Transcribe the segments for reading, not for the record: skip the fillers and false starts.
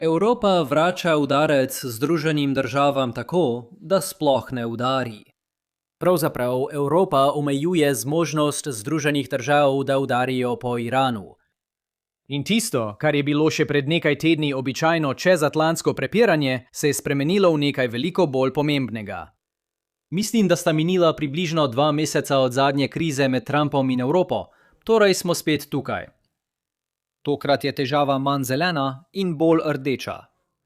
Evropa vrača udarec Združenim državam tako, da sploh ne udari. Pravzaprav Evropa omejuje zmožnost Združenih držav, da udarijo po Iranu. In tisto, kar je bilo še pred nekaj tedni običajno čezatlantsko prepiranje, se je spremenilo v nekaj veliko bolj pomembnega. Mislim, da sta minila približno 2 meseca od zadnje krize med Trumpom in Evropo, torej smo spet tukaj. Tokrat je težava manj zelena in bolj rdeča,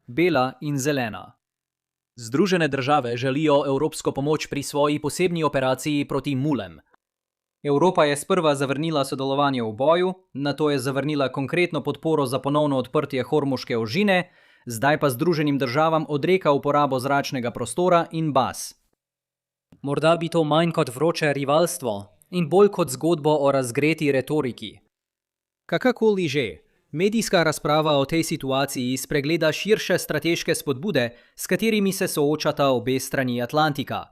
bela in zelena. Združene države želijo evropsko pomoč pri svoji posebni operaciji proti mulem. Evropa je sprva zavrnila sodelovanje v boju, nato je zavrnila konkretno podporo za ponovno odprtje Hormuške ožine, zdaj pa Združenim državam odreka uporabo zračnega prostora in baz. Morda bi to manj kot vroče rivalstvo in bolj kot zgodbo o razgreti retoriki. Kakorkoli že, medijska razprava o tej situaciji spregleda širše strateške spodbude, s katerimi se soočata obe strani Atlantika.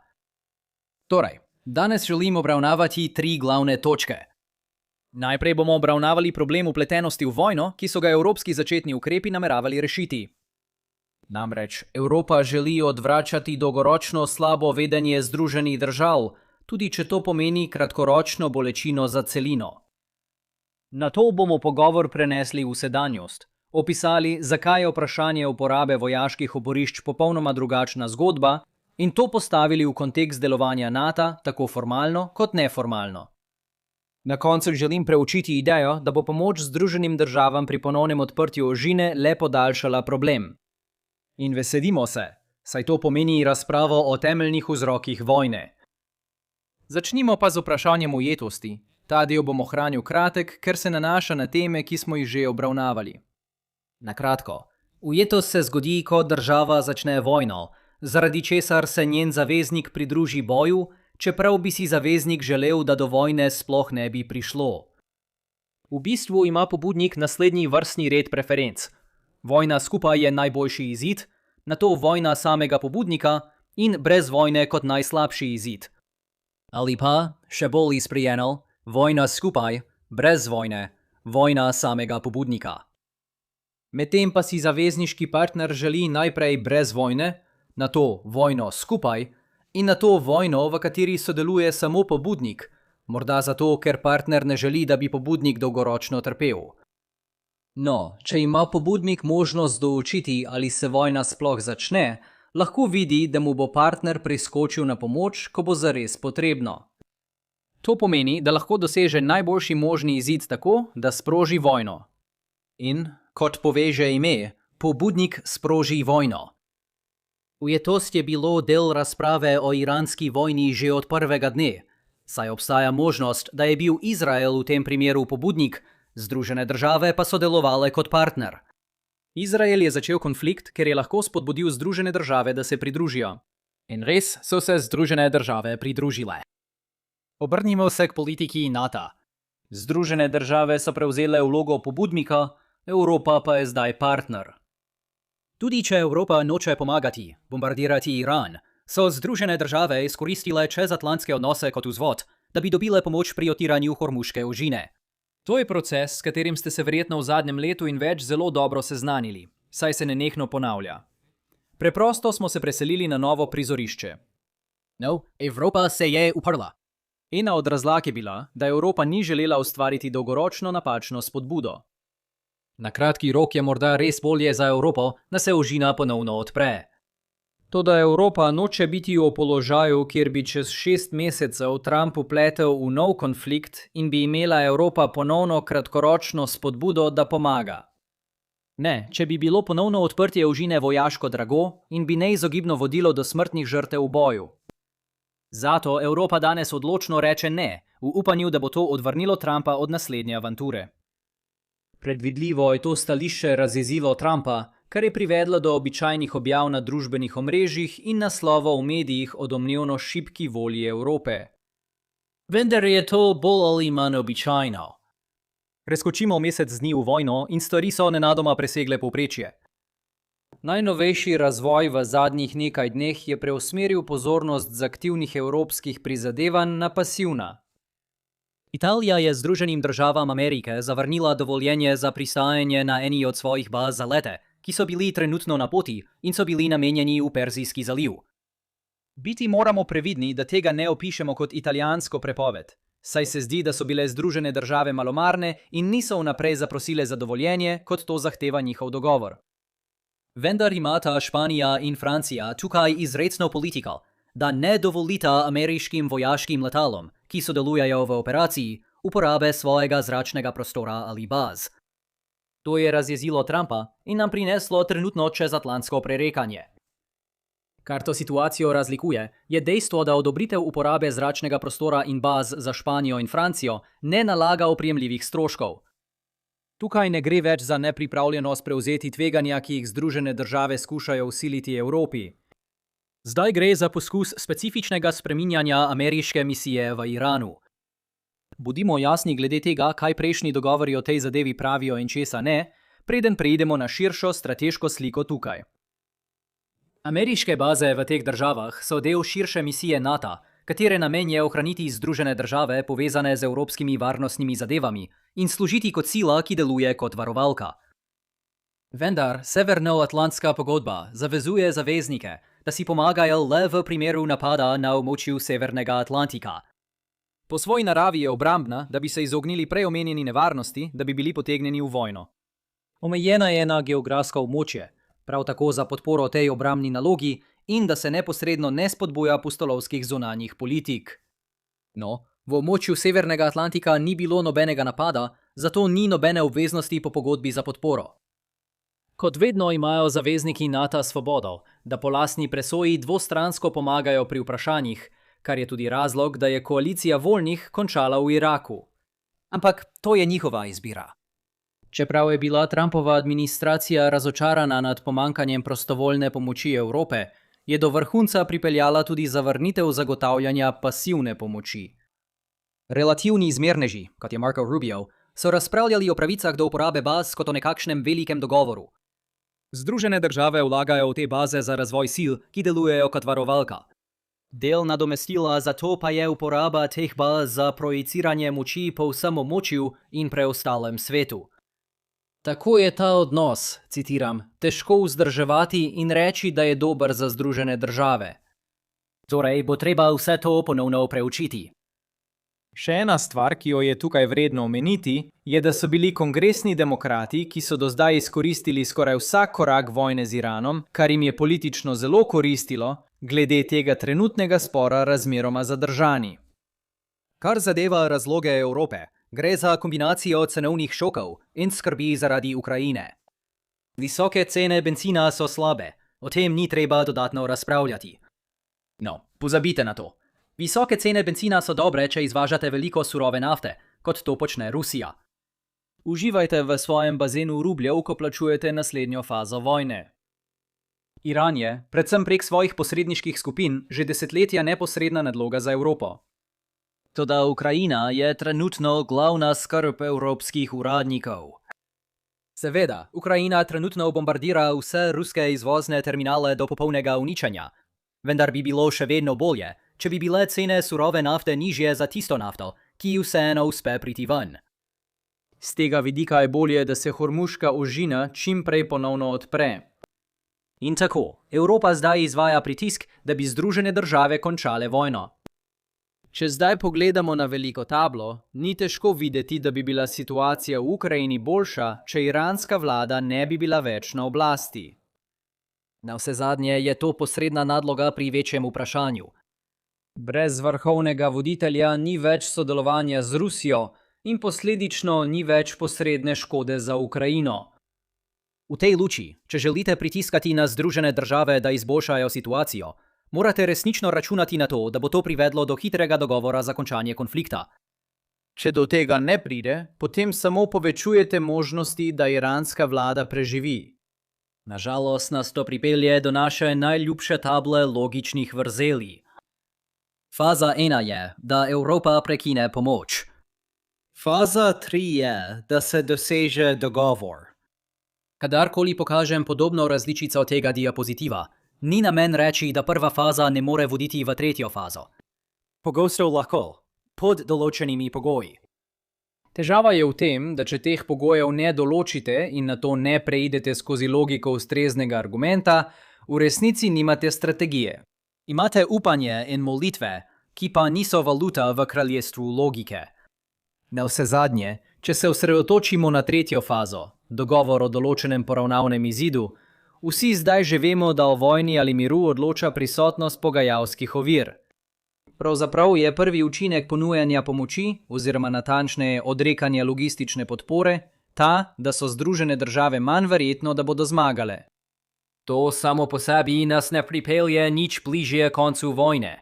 Torej, danes želim obravnavati 3 glavne točke. Najprej bomo obravnavali problem vpletenosti v vojno, ki so ga evropski začetni ukrepi nameravali rešiti. Namreč, Evropa želi odvračati dolgoročno slabo vedenje Združenih držav, tudi če to pomeni kratkoročno bolečino za celino. Nato bomo pogovor prenesli v sedanjost, opisali, zakaj je vprašanje uporabe vojaških oporišč popolnoma drugačna zgodba in to postavili v kontekst delovanja NATO, tako formalno kot neformalno. Na koncu želim preučiti idejo, da bo pomoč Združenim državam pri ponovnem odprtju ožine le podaljšala problem. In veselimo se, saj to pomeni razpravo o temeljnih vzrokih vojne. Začnimo pa z vprašanjem ujetosti. Ta del bom ohranil kratek, ker se nanaša na teme, ki smo jih že obravnavali. Na kratko, ujetost se zgodi, ko država začne vojno, zaradi česar se njen zaveznik pridruži boju, čeprav bi si zaveznik želel, da do vojne sploh ne bi prišlo. V bistvu ima pobudnik naslednji vrstni red preferenc. Vojna skupaj je najboljši izid, nato vojna samega pobudnika in brez vojne kot najslabši izid. Ali pa, še bolj izprijeno, vojna skupaj, brez vojne, vojna samega pobudnika. Medtem pa si zavezniški partner želi najprej brez vojne, nato vojno skupaj in nato vojno, v kateri sodeluje samo pobudnik, morda zato, ker partner ne želi, da bi pobudnik dolgoročno trpel. No, če ima pobudnik možnost določiti, ali se vojna sploh začne, lahko vidi, da mu bo partner priskočil na pomoč, ko bo zares potrebno. To pomeni, da lahko doseže najboljši možni izid tako, da sproži vojno. In, kot pove že ime, pobudnik sproži vojno. Ujetost je bilo del razprave o iranski vojni že od prvega dne, saj obstaja možnost, da je bil Izrael v tem primeru pobudnik, Združene države pa so delovale kot partner. Izrael je začel konflikt, ker je lahko spodbudil Združene države, da se pridružijo. In res so se Združene države pridružile. Obrnimo se k politiki NATO. Združene države so prevzele vlogo pobudnika, Evropa pa je zdaj partner. Tudi če Evropa noče pomagati, bombardirati Iran, so Združene države izkoristile čezatlantske odnose kot vzvod, da bi dobile pomoč pri odpiranju Hormuške ožine. To je proces, s katerim ste se verjetno v zadnjem letu in več zelo dobro seznanili, saj se nenehno ponavlja. Preprosto smo se preselili na novo prizorišče. No, Evropa se je uprla. Ena od razlag je bila, da Evropa ni želela ustvariti dolgoročno napačno spodbudo. Na kratki rok je morda res bolje za Evropo, da se ožina ponovno odpre. Toda Evropa noče biti v položaju, kjer bi čez 6 mesecev Trump vpletel v nov konflikt in bi imela Evropa ponovno kratkoročno spodbudo, da pomaga. Ne, če bi bilo ponovno odprtje ožine vojaško drago in bi neizogibno vodilo do smrtnih žrtev v boju. Zato Evropa danes odločno reče ne, v upanju, da bo to odvrnilo Trumpa od naslednje avanture. Predvidljivo je to stališče razjezilo Trumpa, kar je privedlo do običajnih objav na družbenih omrežjih in naslovov v medijih o domnevno šibki volji Evrope. Vendar je to bolj ali manj običajno. Preskočimo mesec dni v vojno in stvari so nenadoma presegle povprečje. Najnovejši razvoj v zadnjih nekaj dneh je preusmeril pozornost z aktivnih evropskih prizadevanj na pasivna. Italija je Združenim državam Amerike zavrnila dovoljenje za pristajanje na eni od svojih baz za lete, ki so bili trenutno na poti in so bili namenjeni v Perzijski zaliv. Biti moramo previdni, da tega ne opišemo kot italijansko prepoved, saj se zdi, da so bile Združene države malomarne in niso vnaprej zaprosile za dovoljenje, kot to zahteva njihov dogovor. Vendar imata Španija in Francija tukaj izrecno politiko, da ne dovolita ameriškim vojaškim letalom, ki sodelujejo v operaciji, uporabe svojega zračnega prostora ali baz. To je razjezilo Trumpa in nam prineslo trenutno čezatlantsko prerekanje. Kar to situacijo razlikuje, je dejstvo, da odobritev uporabe zračnega prostora in baz za Španijo in Francijo ne nalaga oprijemljivih stroškov. Tukaj ne gre več za nepripravljenost prevzeti tveganja, ki jih Združene države skušajo vsiliti Evropi. Zdaj gre za poskus specifičnega spreminjanja ameriške misije v Iranu. Bodimo jasni glede tega, kaj prejšnji dogovori o tej zadevi pravijo in česa ne, preden preidemo na širšo strateško sliko tukaj. Ameriške baze v teh državah so del širše misije NATO, katere namen je ohraniti Združene države povezane z evropskimi varnostnimi zadevami in služiti kot sila, ki deluje kot varovalka. Vendar Severnoatlantska pogodba zavezuje zaveznike, da si pomagajo le v primeru napada na območju Severnega Atlantika. Po svoji naravi je obrambna, da bi se izognili prej omenjeni nevarnosti, da bi bili potegnjeni v vojno. Omejena je na geografsko območje, prav tako za podporo tej obrambni nalogi in da se neposredno ne spodbuja pustolovskih zunanjih politik. No, v območju Severnega Atlantika ni bilo nobenega napada, zato ni nobene obveznosti po pogodbi za podporo. Kot vedno imajo zavezniki NATO svobodo, da po lastni presoji dvostransko pomagajo pri vprašanjih, kar je tudi razlog, da je koalicija voljnih končala v Iraku. Ampak to je njihova izbira. Čeprav je bila Trumpova administracija razočarana nad pomankanjem prostovoljne pomoči Evrope, je do vrhunca pripeljala tudi zavrnitev zagotavljanja pasivne pomoči. Relativni izmerneži, kot je Marco Rubio, so razpravljali o pravicah do uporabe baz kot o nekakšnem velikem dogovoru. Združene države vlagajo v te baze za razvoj sil, ki delujejo kot varovalka. Del nadomestila za to pa je uporaba teh baz za projiciranje moči po vsem območju in preostalem svetu. Tako je ta odnos, citiram, težko vzdrževati in reči, da je dober za Združene države. Torej bo treba vse to ponovno preučiti. Še ena stvar, ki jo je tukaj vredno omeniti, je, da so bili kongresni demokrati, ki so do zdaj izkoristili skoraj vsak korak vojne z Iranom, kar jim je politično zelo koristilo, glede tega trenutnega spora razmeroma zadržani. Kar zadeva razloge Evrope, gre za kombinacijo cenovnih šokov in skrbi zaradi Ukrajine. Visoke cene bencina so slabe, o tem ni treba dodatno razpravljati. No, pozabite na to. Visoke cene bencina so dobre, če izvažate veliko surove nafte, kot to počne Rusija. Uživajte v svojem bazenu rubljev, ko plačujete naslednjo fazo vojne. Iran je, predvsem prek svojih posredniških skupin, že desetletja neposredna nadloga za Evropo. Toda Ukrajina je trenutno glavna skrb evropskih uradnikov. Seveda, Ukrajina trenutno bombardira vse ruske izvozne terminale do popolnega uničenja, vendar bi bilo še vedno bolje, če bi bile cene surove nafte nižje za tisto nafto, ki vseeno uspe priti ven. Z tega vidika je bolje, da se Hormuška ožina čim prej ponovno odpre. In tako, Evropa zdaj izvaja pritisk, da bi Združene države končale vojno. Če zdaj pogledamo na veliko tablo, ni težko videti, da bi bila situacija v Ukrajini boljša, če iranska vlada ne bi bila več na oblasti. Navsezadnje je to posredna nadloga pri večjem vprašanju. Brez vrhovnega voditelja ni več sodelovanja z Rusijo in posledično ni več posredne škode za Ukrajino. V tej luči, če želite pritiskati na Združene države, da izboljšajo situacijo, morate resnično računati na to, da bo to privedlo do hitrega dogovora za končanje konflikta. Če do tega ne pride, potem samo povečujete možnosti, da iranska vlada preživi. Nažalost nas to pripelje do naše najljubše table logičnih vrzeli. Faza 1 je, da Evropa prekine pomoč. Faza 3 je, da se doseže dogovor. Kadarkoli pokažem podobno različico tega diapozitiva, ni namen reči, da prva faza ne more voditi v tretjo fazo. Pogosto lahko, pod določenimi pogoji. Težava je v tem, da če teh pogojev ne določite in na to ne preidete skozi logiko ustreznega argumenta, v resnici nimate strategije. Imate upanje in molitve, ki pa niso valuta v kraljestvu logike. Navsezadnje, če se osredotočimo na tretjo fazo, dogovor o določenem poravnavnem izidu, vsi zdaj že vemo, da o vojni ali miru odloča prisotnost pogajalskih ovir. Pravzaprav je prvi učinek ponujanja pomoči, oziroma natančneje odrekanja logistične podpore, ta, da so Združene države manj verjetno, da bodo zmagale. To samo po sebi nas ne pripelje nič bližje koncu vojne.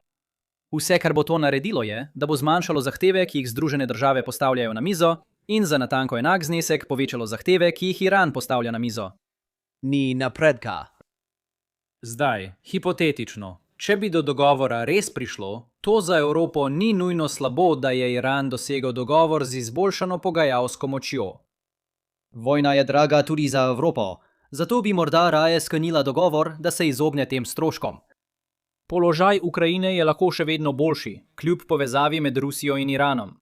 Vse, kar bo to naredilo, je, da bo zmanjšalo zahteve, ki jih Združene države postavljajo na mizo, in za natanko enak znesek povečalo zahteve, ki jih Iran postavlja na mizo. Ni napredka. Zdaj, hipotetično, če bi do dogovora res prišlo, to za Evropo ni nujno slabo, da je Iran dosegel dogovor z izboljšano pogajalsko močjo. Vojna je draga tudi za Evropo, zato bi morda raje sklenila dogovor, da se izogne tem stroškom. Položaj Ukrajine je lahko še vedno boljši, kljub povezavi med Rusijo in Iranom.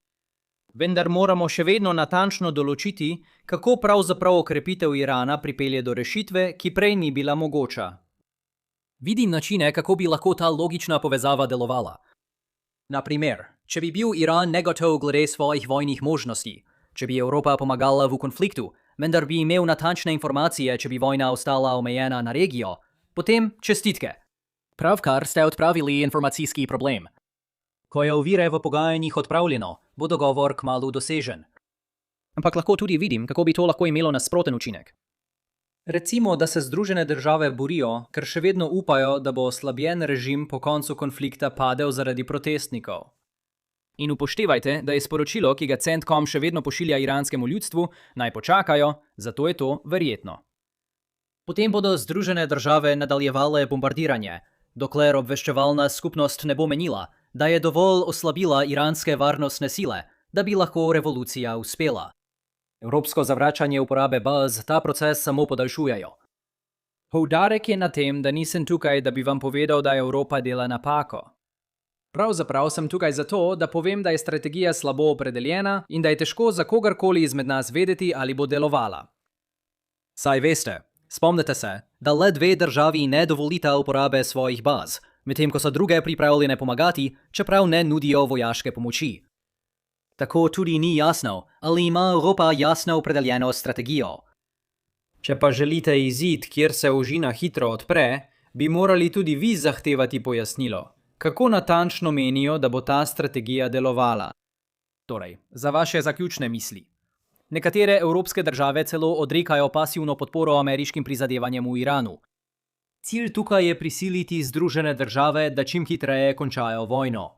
Vendar moramo še vedno natančno določiti, kako pravzaprav okrepitev Irana pripelje do rešitve, ki prej ni bila mogoča. Vidim načine, kako bi lahko ta logična povezava delovala. Na primer, če bi bil Iran negotov glede svojih vojnih možnosti, če bi Evropa pomagala v konfliktu, vendar bi imel natančne informacije, če bi vojna ostala omejena na regijo, potem čestitke. Pravkar ste odpravili informacijski problem. Ko je ovire v pogajanjih odpravljeno, bo dogovor kmalu dosežen. Ampak lahko tudi vidim, kako bi to lahko imelo nasproten učinek. Recimo, da se Združene države borijo, ker še vedno upajo, da bo oslabljen režim po koncu konflikta padel zaradi protestnikov. In upoštevajte, da je sporočilo, ki ga CENTCOM še vedno pošilja iranskemu ljudstvu, naj počakajo, zato je to verjetno. Potem bodo Združene države nadaljevale bombardiranje, dokler obveščevalna skupnost ne bo menila, da je dovolj oslabila iranske varnostne sile, da bi lahko revolucija uspela. Evropsko zavračanje uporabe baz ta proces samo podaljšujejo. Poudarek je na tem, da nisem tukaj, da bi vam povedal, da Evropa dela napako. Pravzaprav sem tukaj zato, da povem, da je strategija slabo opredeljena in da je težko za kogarkoli izmed nas vedeti, ali bo delovala. Saj veste, spomnite se, da le 2 državi ne dovolita uporabe svojih baz, medtem ko so druge pripravljene pomagati, čeprav ne nudijo vojaške pomoči. Tako tudi ni jasno, ali ima Evropa jasno opredeljeno strategijo. Če pa želite izid, kjer se ožina hitro odpre, bi morali tudi vi zahtevati pojasnilo, kako natančno menijo, da bo ta strategija delovala. Torej, za vaše zaključne misli. Nekatere evropske države celo odrekajo pasivno podporo ameriškim prizadevanjem v Iranu. Cilj tukaj je prisiliti Združene države, da čim hitreje končajo vojno.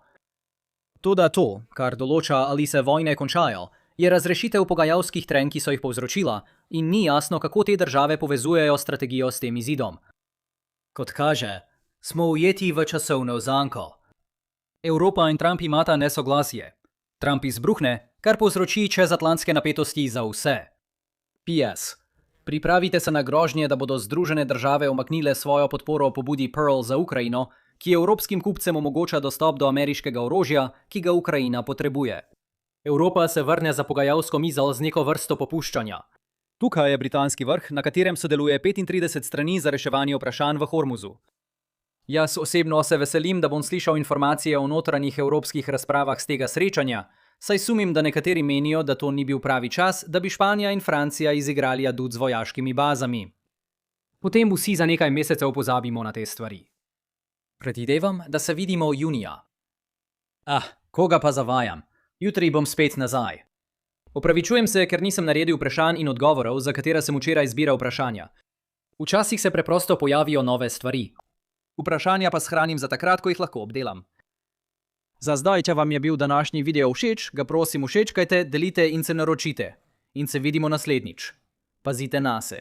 Toda to, kar določa, ali se vojne končajo, je razrešitev pogajalskih trenj, ki so jih povzročila, in ni jasno, kako te države povezujejo strategijo s tem izidom. Kot kaže, smo ujeti v časovno zanko. Evropa in Trump imata nesoglasje. Trump izbruhne, kar povzroči čezatlantske napetosti za vse. PS. Pripravite se na grožnje, da bodo Združene države umaknile svojo podporo pobudi Pearl za Ukrajino, ki evropskim kupcem omogoča dostop do ameriškega orožja, ki ga Ukrajina potrebuje. Evropa se vrne za pogajalsko mizo z neko vrsto popuščanja. Tukaj je britanski vrh, na katerem sodeluje 35 strani za reševanje vprašanj v Hormuzu. Jaz osebno se veselim, da bom slišal informacije o notranjih evropskih razpravah z tega srečanja, saj sumim, da nekateri menijo, da to ni bil pravi čas, da bi Španija in Francija izigrali adut z vojaškimi bazami. Potem vsi za nekaj mesecev pozabimo na te stvari. Predvidevam, da se vidimo junija. Koga pa zavajam? Jutri bom spet nazaj. Opravičujem se, ker nisem naredil vprašanj in odgovorov, za katera sem včeraj zbiral vprašanja. Včasih se preprosto pojavijo nove stvari. Vprašanja pa shranim za takrat, ko jih lahko obdelam. Za zdaj, če vam je bil današnji video všeč, ga prosim všečkajte, delite in se naročite. In se vidimo naslednjič. Pazite nase.